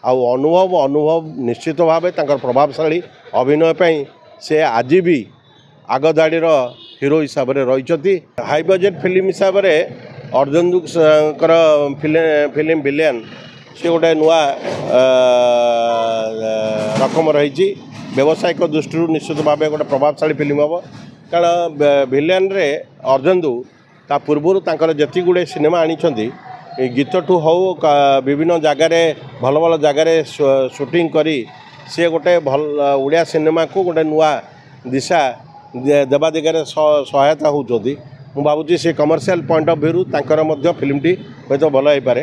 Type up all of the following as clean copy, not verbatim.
अनुभव अनुभव निश्चित भाव प्रभावशाली अभिनय पर से आज भी आगधाड़ी हीरो हिसाब से रही हाई बजेट फिल्म हिसाब से अर्जुन फिल्म विलेन से गोटे नुआ रकम रही व्यावसायिक दृष्टि निश्चित भाव गोटे प्रभावशाली फिल्म हम कारण विलेन रे अर्जुन ता पूर्व जी गुड़े सिनेमा आनी गीत ठू हो विभिन्न जगार भल भल जगार शूटिंग करी सी गोटे भल ओडिया सिनेमा को गोटे नुआ दिशा देवा दिगरे सहायता होती मु भावुँ से कमर्शियल पॉइंट ऑफ व्यू तांकर फिल्मटी हूँ तो भल हो पारे।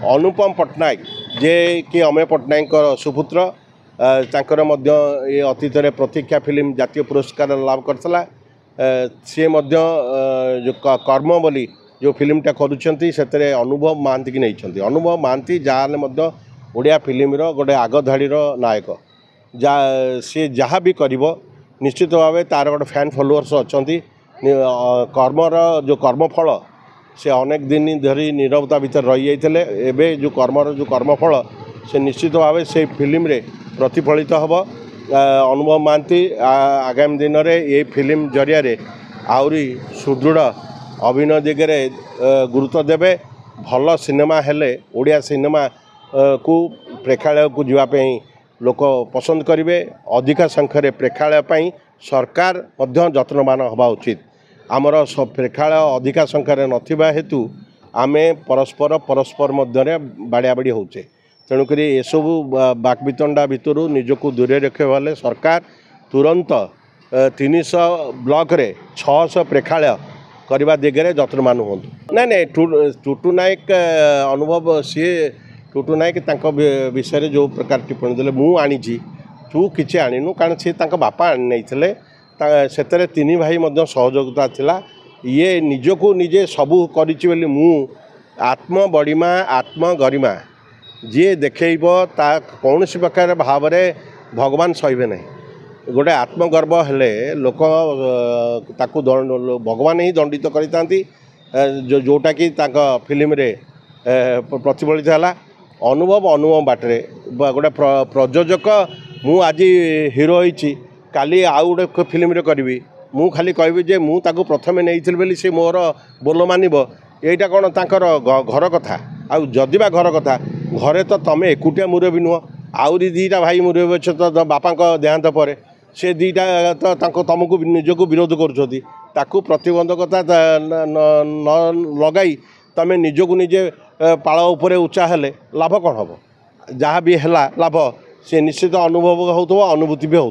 अनुपम पट्टनायक जे कि अमेय पट्टनायक सुपुत्र तांकर ये अतीत प्रतीक्षा फिल्म जातीय पुरस्कार लाभ करता सी जो कर्म बोली जो फिल्मटा करुँच से अनुभव महांती की नहीं अनुभव महांती जहाँ ओडिया फिल्म गोटे आगधाड़ी नायक सी जहाँ भी कर निश्चित भाव तार गोटे फैन फॉलोअर्स अच्छा कर्मर जो कर्मफल से अनेक दिन धरी नीरवता भितर रही जाते एवं जो कर्मर जो कर्मफल से निश्चित भाव से फिल्म रे प्रतिफलित हम अनुभव महांती आगामी दिन में ये फिल्म जरिया आहरी सुदृढ़ अभिनय दिगरे गुरुत्व देवे भल सिनेमा हेले ओडिया सिनेमा को प्रेक्षालय को जीवाई लोक पसंद करेंगे अधिका संख्यार प्रेक्षालय सरकार जत्नवान हवा उचित आमर प्रेक्षालय अधिका संख्यार नथिबा हेतु आमे परस्पर मध्य बाड़िया बाड़ी होचे तेणुक एसबू बाकबितंडा भितर निजक दूरे रखे सरकार तुरंत 300 ब्लॉक रे 600 प्रेक्षालय करने दिगरे जत्नवान हूँ ना टुटू नायक अनुभव सी टुटू नायक विषय जो प्रकार टिप्पणी देले मु आनी तू किसी आणनु कारण सी बापा आनी नहीं से तीन भाई सहयोगिता थिला ये निजको निजे सबू करी मु आत्म बड़िमा आत्म गरिमा जी देखेब ता कौन प्रकार भाव भगवान सहे ना गोटे आत्मगर्व हेले लोक ताकू भगवान ही दंडित करता जोटा कि फिल्म रे प्रतिफलित है अनुभव अनुभव बाटरे गोटे प्रयोजक मु आज हीरो होती काली आउ गोटे फिल्म रे करी मु खाली कहबी जे मु ताकू प्रथमे नहीं बोली से मोर बोल मानब यहीटा कौन तांकर घर कथा आउ जदिबा घर कथा घरे तो तमें एकुटिया मुरबी नुह आहरी दीटा भाई मुरबी अच्छे तो बापा देहांत पर से दीटा तो तुमको निजक विरोध करू प्रतिबंधकता न लगाई तुम निजक निजे पाल उपर उच्चा हेले लाभ कौन हम जहाँ भी है लाभ से निश्चित अनुभव हो अनुभूति भी हो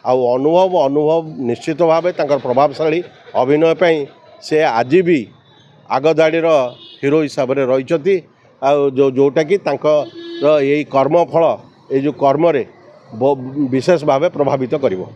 अनुभव अनुभव निश्चित भाव प्रभावशाली अभिनय पर से आज भी आगधाड़ी हीरो हिसाब से रही जोटा कि यही कर्मफल ये जो कर्म विशेष भाव प्रभावित करिवो।